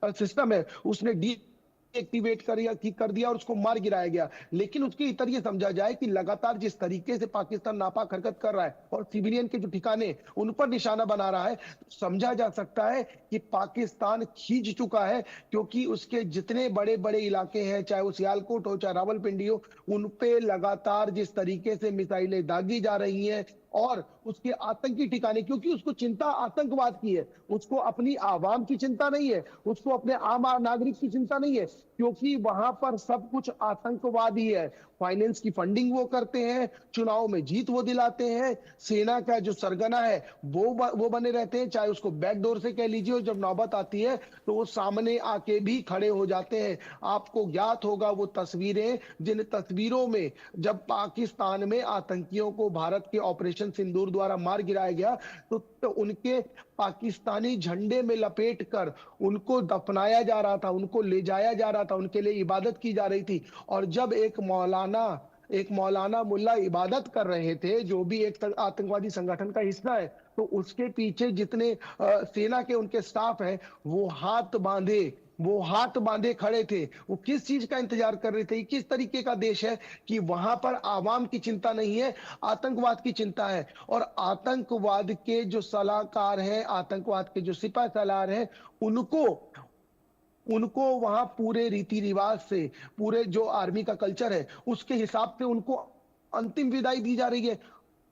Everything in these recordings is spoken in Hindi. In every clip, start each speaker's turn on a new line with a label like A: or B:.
A: सिस्टम है उसने एक्टिवेट कर दिया और उसको मार गिराया गया। लेकिन उसके इतर ये समझा जाए कि लगातार जिस तरीके से पाकिस्तान नापाक हरकत कर रहा है और सिविलियन के जो ठिकाने उन पर निशाना बना रहा है, तो समझा जा सकता है कि पाकिस्तान खींच चुका है, क्योंकि उसके जितने बड़े बड़े इलाके हैं, चाहे वो सियालकोट हो चाहे रावलपिंडी हो, उन पे लगातार जिस तरीके से मिसाइलें दागी जा रही हैं और उसके आतंकी ठिकाने, क्योंकि उसको चिंता आतंकवाद की है, उसको अपनी आवाम की चिंता नहीं है, उसको अपने आम नागरिक की चिंता नहीं है, क्योंकि वहां पर सब कुछ आतंकवाद ही है। फाइनेंस की फंडिंग वो करते हैं, चुनाव में जीत वो दिलाते हैं, सेना का जो सरगना है वो बने रहते हैं, चाहे उसको बैकडोर से कह लीजिए, और जब नौबत आती है तो वो सामने आके भी खड़े हो जाते हैं। आपको ज्ञात होगा वो तस्वीरें, जिन तस्वीरों में जब पाकिस्तान में आतंकियों को भारत के ऑपरेशन सिंदूर द्वारा मार गिराया गया, तो उनके पाकिस्तानी झंडे में लपेट कर उनको दफनाया जा रहा था, उनको ले जाया जा रहा था, उनके लिए इबादत की जा रही थी। और जब एक मौलाना मुल्ला इबादत कर रहे थे, जो भी एक आतंकवादी संगठन का हिस्सा है, तो उसके पीछे जितने सेना के उनके स्टाफ हैं, वो हाथ बांधे खड़े थे। वो किस चीज का इंतजार कर रहे थे? किस तरीके का देश है कि वहां पर आवाम की चिंता नहीं है, आतंकवाद की चिंता है। और आतंकवाद के जो सलाहकार हैं, आतंकवाद के जो सिपह सलार हैं, उनको उनको वहां पूरे रीति रिवाज से, पूरे जो आर्मी का कल्चर है उसके हिसाब से उनको अंतिम विदाई दी जा रही है।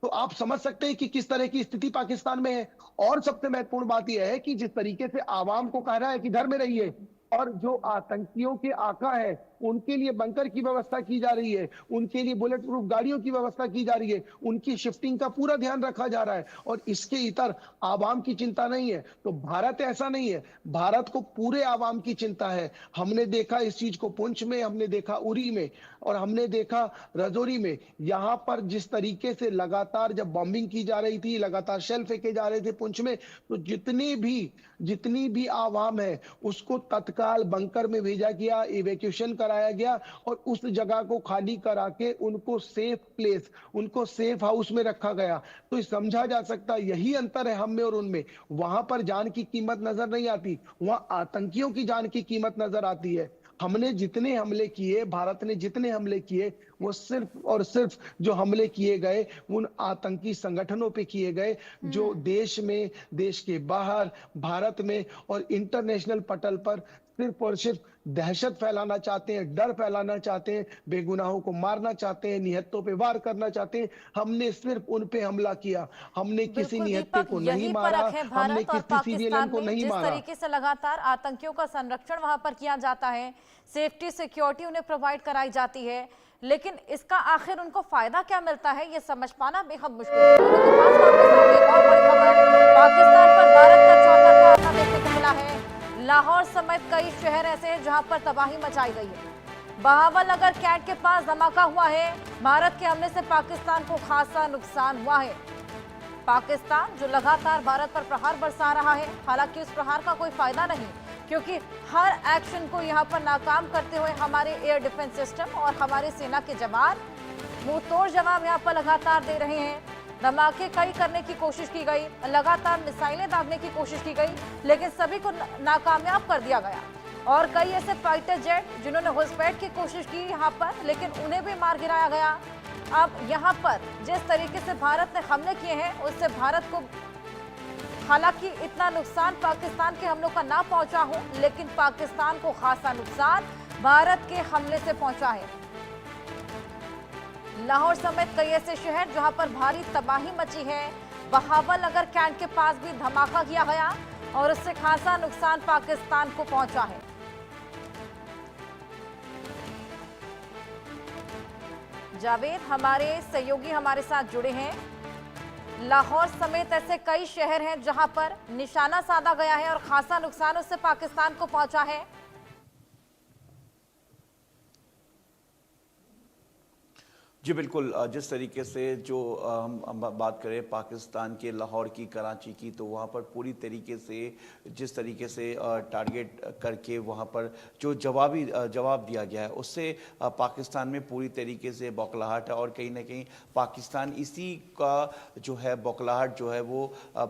A: तो आप समझ सकते हैं कि किस तरह की स्थिति पाकिस्तान में है। और सबसे महत्वपूर्ण बात यह है कि जिस तरीके से आवाम को कह रहा है कि घर में रहिए, और जो आतंकियों के आका है उनके लिए बंकर की व्यवस्था की जा रही है, उनके लिए बुलेट प्रूफ गाड़ियों की व्यवस्था की जा रही है, उनकी शिफ्टिंग का पूरा ध्यान रखा जा रहा है, और इसके इतर आवाम की चिंता नहीं है। तो भारत ऐसा नहीं है, भारत को पूरे आवाम की चिंता है। हमने देखा इस चीज को पुंछ में, हमने देखा उरी में, और हमने देखा रजौरी में। यहां पर जिस तरीके से लगातार जब बॉम्बिंग की जा रही थी, लगातार शेल फेंके जा रहे थे पुंछ में, तो जितनी भी आवाम है उसको तत्काल बंकर में भेजा गया, इवैक्यूएशन कराया गया, और उस जगह को खाली करा के उनको सेफ हाउस में रखा गया। तो समझा जा सकता है यही अंतर है हम में और उनमें। वहां पर जान की कीमत नजर नहीं आती, वहां आतंकियों की जान की कीमत नजर आती है। हमने जितने हमले किए, भारत ने जितने हमले किए, वो सिर्फ और सिर्फ जो हमले किए गए उन आतंकी संगठनों पे किए गए, जो देश में, देश के बाहर, भारत में और इंटरनेशनल पटल पर सिर्फ और सिर्फ दहशत फैलाना चाहते हैं, डर फैलाना चाहते हैं, बेगुनाहों को मारना चाहते हैं, निहत्तों पे वार करना चाहते हैं। हमने सिर्फ उन पे हमला किया, हमने किसी
B: बिल्कुल
A: निहत्ते
B: दीपक,
A: को नहीं
B: यही
A: मारा,
B: फर्क है
A: हमने
B: भारत और
A: किसी सिविलियन
B: पाकिस्तान
A: को
B: में।
A: नहीं
B: जिस
A: मारा।
B: तरीके से लगातार आतंकियों का संरक्षण वहां पर किया जाता है, सेफ्टी सिक्योरिटी उन्हें प्रोवाइड कराई जाती है, लेकिन इसका आखिर उनको फायदा क्या मिलता है, ये समझ पाना बेहद मुश्किल है। दोनों के पास वापस आ गई एक और बड़ी खबर, पाकिस्तान पर भारत का चौतरफा हमला देखने को मिला है। लाहौर समेत कई शहर ऐसे हैं जहां पर तबाही मचाई गई है। बहावलनगर कैंट के पास धमाका हुआ है। भारत के हमले से पाकिस्तान को खासा नुकसान हुआ है। पाकिस्तान जो लगातार भारत पर प्रहार बरसा रहा है, हालांकि उस प्रहार का कोई फायदा नहीं, क्योंकि हर एक्शन को यहां पर नाकाम करते हुए हमारे एयर डिफेंस सिस्टम और हमारे सेना के जवान मुंह तोड़ जवाब यहां पर लगातार दे रहे हैं। धमाके कई करने की कोशिश की गई, लगातार मिसाइलें दागने की कोशिश की गई, लेकिन सभी को नाकामयाब कर दिया गया। और कई ऐसे फाइटर जेट जिन्होंने घुसपैठ की कोशिश की यहां पर, लेकिन उन्हें भी मार गिराया गया। अब यहां पर जिस तरीके से भारत ने हमले किए हैं, उससे भारत को, हालांकि इतना नुकसान पाकिस्तान के हमलों का ना पहुंचा हो, लेकिन पाकिस्तान को खासा नुकसान भारत के हमले से पहुंचा है। लाहौर समेत कई ऐसे शहर जहां पर भारी तबाही मची है। बहावलनगर कैंट के पास भी धमाका किया गया और उससे खासा नुकसान पाकिस्तान को पहुंचा है। जावेद, हमारे सहयोगी हमारे साथ जुड़े हैं। लाहौर समेत ऐसे कई शहर हैं जहां पर निशाना साधा गया है और खासा नुकसान उससे पाकिस्तान को पहुंचा है।
C: जी बिल्कुल, जिस तरीके से जो हम बात करें पाकिस्तान के लाहौर की, कराची की, तो वहाँ पर पूरी तरीके से जिस तरीके से टारगेट करके वहाँ पर जो जवाब दिया गया है, उससे पाकिस्तान में पूरी तरीके से बौखलाहट है। और कहीं ना कहीं पाकिस्तान इसी का जो है बौखलाहट जो है वो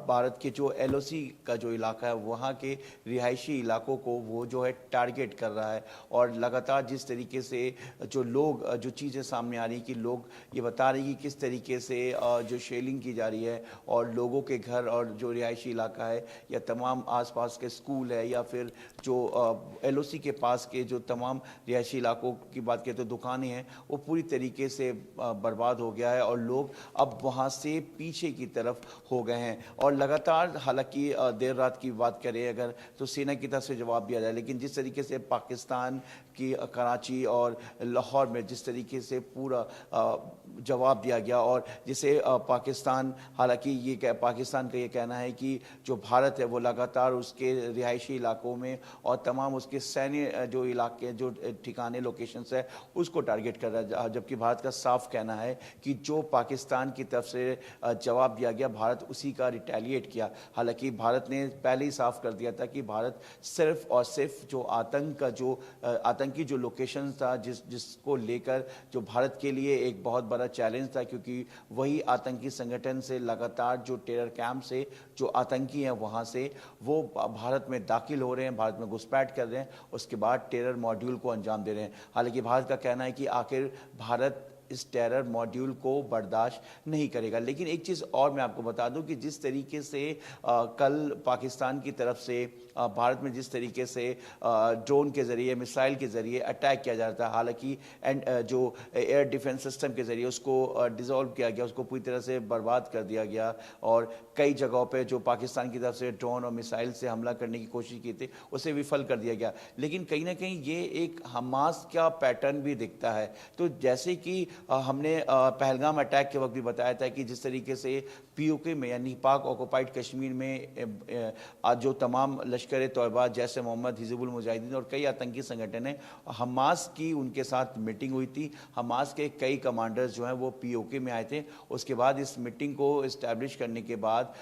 C: भारत के जो LOC का जो इलाका है वहाँ के रिहायशी इलाकों को वो जो है टारगेट कर रहा है। और लगातार जिस तरीके से जो लोग जो चीज़ें सामने आ रही कि लोग ये बता रहे हैं कि किस तरीके से जो शेलिंग की जा रही है और लोगों के घर और जो रिहायशी इलाका है या तमाम आसपास के स्कूल है या फिर जो LOC के पास के जो तमाम रिहायशी इलाकों की बात करें तो दुकानें हैं, वो पूरी तरीके से बर्बाद हो गया है और लोग अब वहाँ से पीछे की तरफ हो गए हैं। और लगातार हालांकि देर रात की बात करें अगर तो सेना की तरफ से जवाब दिया जाए, लेकिन जिस तरीके से पाकिस्तान की कराची और लाहौर में जिस तरीके से पूरा जवाब दिया गया और जिसे पाकिस्तान, हालांकि पाकिस्तान का ये कहना है कि जो भारत है वो लगातार उसके रिहायशी इलाकों में और तमाम उसके सैन्य जो इलाके जो ठिकाने लोकेशंस है उसको टारगेट कर रहा है, जबकि भारत का साफ कहना है कि जो पाकिस्तान की तरफ से जवाब दिया गया भारत उसी का रिटेलिएट किया। हालांकि भारत ने पहले ही साफ कर दिया था कि भारत सिर्फ और सिर्फ जो आतंकी जो लोकेशन था जिसको लेकर जो भारत के लिए एक बहुत बड़ा चैलेंज था, क्योंकि वही आतंकी संगठन से लगातार जो टेरर कैंप से जो आतंकी हैं वहाँ से वो भारत में दाखिल हो रहे हैं, भारत में घुसपैठ कर रहे हैं, उसके बाद टेरर मॉड्यूल को अंजाम दे रहे हैं। हालांकि भारत का कहना है कि आखिर भारत इस टेरर मॉड्यूल को बर्दाश्त नहीं करेगा। लेकिन एक चीज़ और मैं आपको बता दूं कि जिस तरीके से कल पाकिस्तान की तरफ से भारत में जिस तरीके से ड्रोन के ज़रिए, मिसाइल के ज़रिए अटैक किया जा रहा था, हालांकि जो एयर डिफेंस सिस्टम के ज़रिए उसको डिसॉल्व किया गया, उसको पूरी तरह से बर्बाद कर दिया गया और कई जगहों पर जो पाकिस्तान की तरफ से ड्रोन और मिसाइल से हमला करने की कोशिश की थी उसे विफल कर दिया गया। लेकिन कहीं ना कहीं ये एक हमास का पैटर्न भी दिखता है। तो जैसे कि हमने पहलगाम अटैक के वक्त भी बताया था कि जिस तरीके से POK में यानी पाक ऑक्युपाइड कश्मीर में आज जो तमाम लश्कर तौयबा, जैसे मोहम्मद, हिजबुल मुजाहिदीन और कई आतंकी संगठन हैं, हमास की उनके साथ मीटिंग हुई थी। हमास के कई कमांडर्स जो हैं वो POK में आए थे। उसके बाद इस मीटिंग को इस्टेब्लिश करने के बाद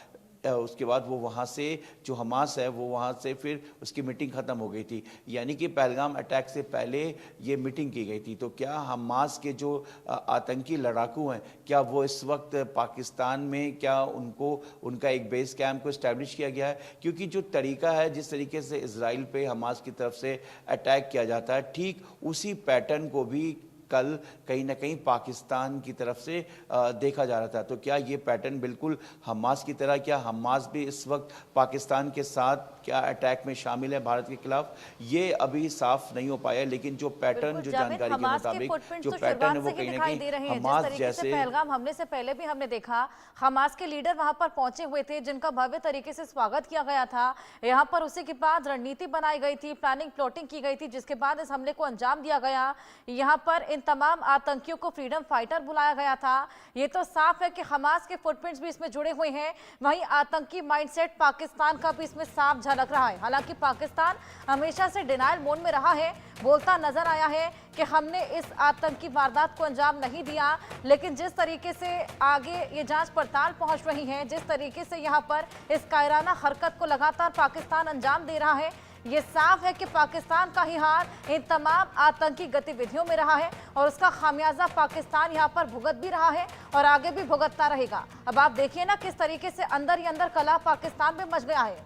C: उसके बाद वो वहाँ से जो हमास है वो वहाँ से फिर उसकी मीटिंग ख़त्म हो गई थी, यानी कि पहलगाम अटैक से पहले ये मीटिंग की गई थी। तो क्या हमास के जो आतंकी लड़ाकू हैं क्या वो इस वक्त पाकिस्तान में क्या उनका एक बेस कैंप को इस्टेब्लिश किया गया है? क्योंकि जो तरीका है जिस तरीके से इजराइल पे हमास की तरफ से अटैक किया जाता है, ठीक उसी पैटर्न को भी कल कहीं ना कहीं पाकिस्तान की तरफ से देखा जा रहा था। तो क्या ये पैटर्न बिल्कुल हमास की तरह, क्या हमास भी इस वक्त पाकिस्तान के साथ क्या अटैक में शामिल है भारत के खिलाफ, ये अभी साफ नहीं हो पाया। लेकिन जो पैटर्न, जो जानकारी के मुताबिक जो पैटर्न है वो कहीं ना कहीं हमास जैसे
B: पहलगाम हमले से पहले भी हमने देखा हमास के लीडर वहां पर पहुंचे हुए थे जिनका भव्य तरीके से स्वागत किया गया था। यहाँ पर उसी के बाद रणनीति बनाई गई थी, प्लानिंग प्लॉटिंग की गई थी, जिसके बाद इस हमले को अंजाम दिया गया। यहाँ पर इन तमाम आतंकियों को फ्रीडम फाइटर बुलाया गया था। ये तो साफ है कि हमास के फुटप्रिंट्स भी इसमें जुड़े हुए हैं, वहीं आतंकी माइंडसेट पाकिस्तान का भी इसमें साफ झलक रहा है। हालांकि पाकिस्तान हमेशा से डिनायल मोड में रहा है, बोलता नजर आया है कि हमने इस आतंकी वारदात को अंजाम नहीं दिया, लेकिन जिस तरीके से आगे ये जांच पड़ताल पहुंच रही है, जिस तरीके से यहाँ पर इस कायराना हरकत को लगातार पाकिस्तान अंजाम दे रहा है, ये साफ है कि पाकिस्तान का ही हाथ इन तमाम आतंकी गतिविधियों में रहा है और उसका खामियाजा पाकिस्तान यहाँ पर भुगत भी रहा है और आगे भी भुगतता रहेगा। अब आप देखिए ना किस तरीके से अंदर ही अंदर कलह पाकिस्तान में मच गया है।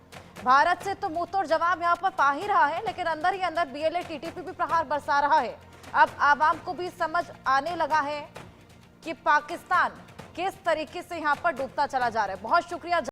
B: भारत से तो मुंह तोड़ जवाब यहाँ पर पा ही रहा है, लेकिन अंदर ही अंदर BLA TTP भी प्रहार बरसा रहा है। अब आवाम को भी समझ आने लगा है कि पाकिस्तान किस तरीके से यहाँ पर डूबता चला जा रहा है। बहुत शुक्रिया।